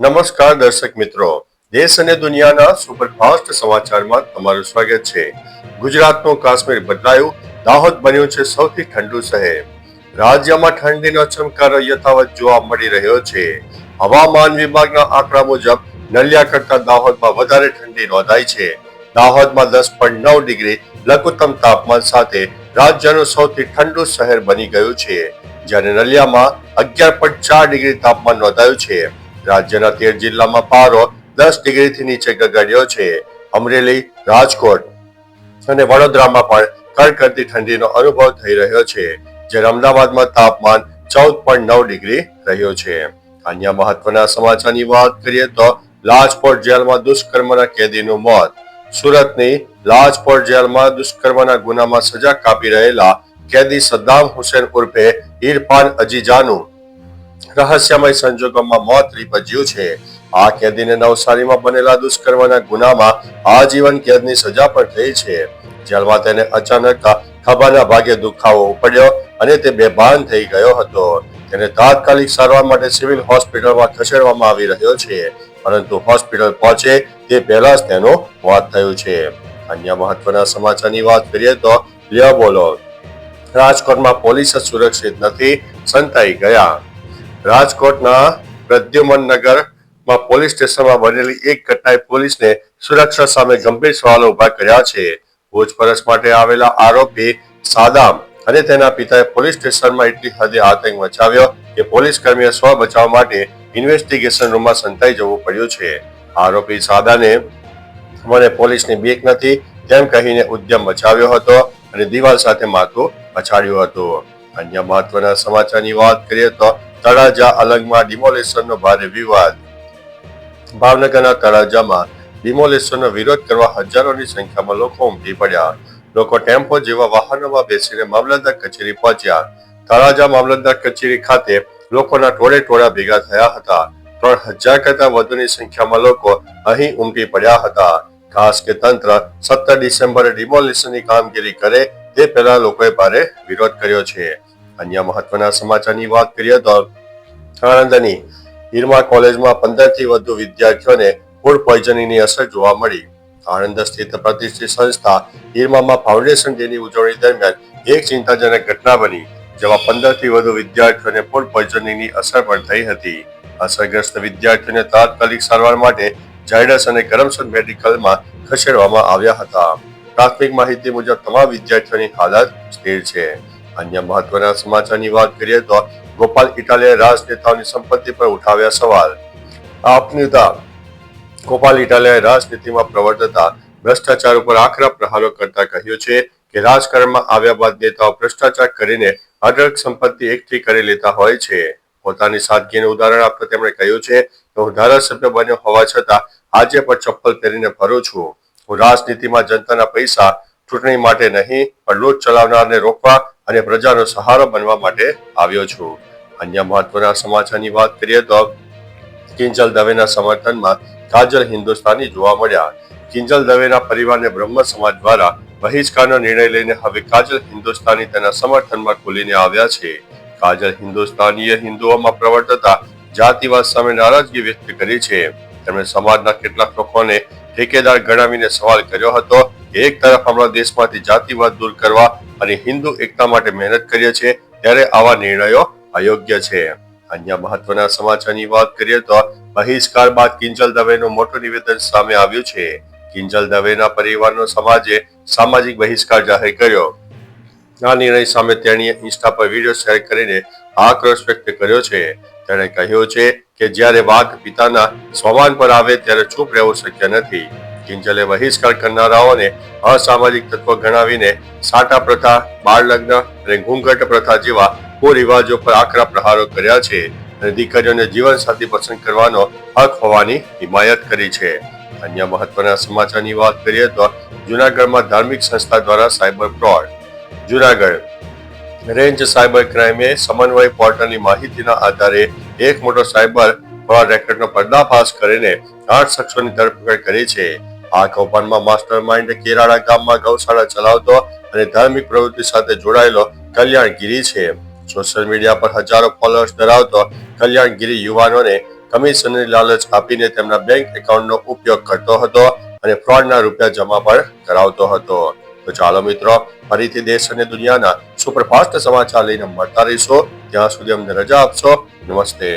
નમસ્કાર દર્શક મિત્રો, દેશ અને દુનિયાના સુપરફાસ્ટ સમાચારમાં તમારું સ્વાગત છે। ગુજરાતનું કાશ્મીર બદલાયું, દાહોદ બન્યું છે સૌથી ઠંડુ શહેર। રાજ્યમાં ઠંડીનો ચમકારો યથાવત જોવા મળી રહ્યો છે। હવામાન વિભાગના આંકડા મુજબ નલિયા કરતા દાહોદમાં વધારે ઠંડી નોંધાઈ છે। દાહોદમાં 10.9 ડિગ્રી લઘુત્તમ તાપમાન સાથે રાજ્યનું સૌથી ઠંડુ શહેર બની ગયું છે, જ્યારે નલિયામાં 11.4 ડિગ્રી તાપમાન નોંધાયું છે। રાજ્યના 13 જિલ્લામાં પારો 10 ડિગ્રીથી નીચે ગગડ્યો છે। અમરેલી, રાજકોટ અને વડોદરામાં પણ કડકડતી ઠંડીનો અનુભવ થઈ રહ્યો છે, જ્યારે અમદાવાદમાં તાપમાન 14.9 ડિગ્રી રહ્યો છે। અન્ય મહત્વના સમાચારની વાત કરીએ તો લાજપોર જેલમાં દુષ્કર્મના કેદીનું મોત। સુરતની લાજપોર જેલમાં દુષ્કર્મના ગુનામાં સજા કાપી રહેલા કેદી સદ્દામ હુસેન ઉર્ફે ઇરફાન અજીજાનું રહસ્યમય સંજોગોમાં મોત નીપજ્યું છે। આ કેદીને નવસારીમાં બનેલા દુષ્કર્મના ગુનામાં આજીવન કેદની સજા પણ થઈ છે। જેલમાં તેને અચાનક ખભાના ભાગે દુખાવો ઉપડ્યો અને તે બેભાન થઈ ગયો હતો। તેને તાત્કાલિક સારવાર માટે સિવિલ હોસ્પિટલમાં ખસેડવામાં આવી રહ્યો છે, પરંતુ હોસ્પિટલ પહોંચે તે પહેલા જ તેનું મોત થયું છે। અન્ય મહત્વના સમાચારની વાત કરીએ તો લ્યો બોલો, રાજકોટમાં પોલીસ સુરક્ષિત નથી, સંતાઈ ગયા। રાજકોટના પ્રદ્યુમનનગરમાં પોલીસ સ્ટેશનમાં બનેલી એક ઘટનાએ પોલીસને સુરક્ષા સામે ગંભીર સવાલો ઉભા કર્યા છે। પૂછપરછ માટે આવેલા આરોપી સાદામ અને તેના પિતાએ પોલીસ સ્ટેશનમાં એટલી હદે આતંક મચાવ્યો કે પોલીસ કર્મીએ સ્વ બચાવ માટે ઇન્વેસ્ટિગેશન રૂમમાં સંતાઈ જવું પડ્યું છે। આરોપી સાદાને મને પોલીસની બીક નથી તેમ કહીને ઉદ્યમ મચાવ્યો હતો અને દિવાલ સાથે માથું પછાડ્યું હતું। અન્ય મહત્વના સમાચારની વાત કરીએ તો તળાજા અલંગમાં ડિમોલેશનનો ભારે વિવાદ। ભાવનગરના તળાજામાં ડિમોલેશનનો વિરોધ કરવા હજારોની સંખ્યામાં લોકો ઉમટી પડ્યા। લોકો ટેમ્પો જેવા વાહનોમાં બેસીને મામલતદાર કચેરી પહોંચ્યા। તળાજા મામલતદાર કચેરી ખાતે લોકોના ટોળે ટોળા ભેગા થયા હતા। 3000 કરતા વધુની સંખ્યામાં લોકો અહીં ઉમટી પડ્યા હતા। ખાસ કે તંત્ર 17 ડિસેમ્બરે ડિમોલેશનની કામગીરી કરે તે પહેલા લોકોએ ભારે વિરોધ કર્યો છે। અન્ય મહત્વના સમાચારની વાત કરીએ તો આણંદની ઈરમા કોલેજમાં 15 થી વધુ વિદ્યાર્થીઓને ફૂડ પોઈઝનિંગની અસર જોવા મળી। આણંદ સ્થિત પ્રતિષ્ઠિત સંસ્થા ઈરમામાં ફાઉન્ડેશન ડેની ઉજવણી દરમિયાન એક ચિંતાજનક ઘટના બની, જેમાં 15 થી વધુ વિદ્યાર્થીઓને ફૂડ પોઈઝનિંગની અસર પણ થઈ હતી। અસરગ્રસ્ત વિદ્યાર્થીઓને તાત્કાલિક સારવાર માટે ઝાયડસ અને કરમસદ મેડિકલમાં ખસેડવામાં આવ્યા હતા। પ્રાથમિક માહિતી મુજબ તમામ વિદ્યાર્થીઓની હાલત સ્થિર છે। અન્ય મહત્વના સમાચારની વાત કરીએ તો ગોપાલ ઇટાલિયાએ રાજનેતાઓની સંપત્તિ પર ઉઠાવ્યા સવાલ। આપ નેતા ગોપાલ ઇટાલિયાએ રાજનીતિમાં પ્રવર્તતા ભ્રષ્ટાચાર ઉપર આકરા પ્રહારો કરતા કહ્યું છે કે રાજકારણમાં આવ્યા બાદ નેતાઓ ભ્રષ્ટાચાર કરીને અઢળક સંપત્તિ એકઠી કરી લેતા હોય છે। પોતાની સાદગીનું ઉદાહરણ આપતા તેમણે કહ્યું છે કે હું ધારાસભ્ય બન્યો હોવા છતાં આજે પણ ચપ્પલ પહેરીને ફરું છું। હું રાજનીતિમાં જનતાના પૈસા ચૂંટણી માટે નહીં પણ લૂંટ ચલાવનારને રોકવા અને પ્રજાનો સહારો બનવા માટે આવ્યો છું। અન્ય મહત્વના સમાચારની વાત કરીએ તો કિંજલ દવેના સમર્થનમાં કાજલ હિન્દુસ્તાની જોવા મળ્યા। કિંજલ દવેના પરિવારને બ્રહ્મ સમાજ દ્વારા બહિષ્કારનો નિર્ણય લઈને હવે કાજલ હિન્દુસ્તાની તેના સમર્થનમાં ખુલીને આવ્યા છે। કાજલ હિન્દુસ્તાનીએ હિન્દુઓમાં પ્રવર્તતા જાતિવાદ સામે નારાજગી વ્યક્ત કરી છે। તેમણે સમાજના કેટલાક લોકોને ઠેકેદાર ગણાવીને સવાલ કર્યો હતો કે એક તરફ આપણા દેશમાંથી જાતિવાદ દૂર કરવા અને હિન્દુ એકતા માટે મહેનત કરીએ છીએ, ત્યારે આવા નિર્ણયો અયોગ્ય છે। અન્ય મહત્વના સમાચારની વાત કરીએ તો બહિષ્કાર બાદ કિંજલ દવેનું મોટું નિવેદન સામે આવ્યું છે। કિંજલ દવેના પરિવારનો સમાજે સામાજિક બહિષ્કાર જાહેર કર્યો। આ નિર્ણય સામે તેણીએ ઇન્સ્ટા પર વિડીયો શેર કરીને આક્રોશ વ્યક્ત કર્યો છે। તેણે કહ્યું છે કે જ્યારે વાત પિતાના સ્વમાન પર આવે ત્યારે ચૂપ રહેવું શક્ય નથી। કિંજલે બહિષ્કાર કરનારાઓને અસામાજિક તત્વો ગણાવીને સાટા પ્રથા, બાળ લગ્ન અને ઘૂંઘટ પ્રથા જેવા કુરિવાજો પર આકરા પ્રહારો કર્યા છે અને દીકરીઓને જીવનસાથી પસંદ કરવાનો હક હોવાની હિમાયત કરી છે। અન્ય મહત્વના સમાચારની વાત કરીએ તો જૂનાગઢમાં ધાર્મિક સંસ્થા દ્વારા cyber fraud. Junagadh range cyber ક્રાઇમે સમન્વય પોર્ટલની માહિતીના આધારે એક મોટો સાયબર ફ્રોડ રેકેટનો પર્દાફાશ કરીને 8 શખ્સોની ધરપકડ કરી છે। આ કૌભાંડમાં માસ્ટર માઇન્ડ કેરાળા ગામમાં ગૌશાળા ચલાવતો અને ધાર્મિક પ્રવૃત્તિ સાથે જોડાયેલો કલ્યાણગીરી છે। સોશિયલ મીડિયા પર હજારો ફોલોઅર્સ ધરાવતો કલ્યાણગીરી યુવાનોને કમિશનની લાલચ આપીને તેમના બેંક એકાઉન્ટનો ઉપયોગ કરતો હતો અને ફ્રોડના રૂપિયા જમા પણ કરાવતો હતો. તો ચાલો મિત્રો, ફરીથી દેશ અને દુનિયાના સુપરફાસ્ટ સમાચાર લઈને મળતા રહીશો. ત્યાં સુધી અમને રજા આપશો. નમસ્તે.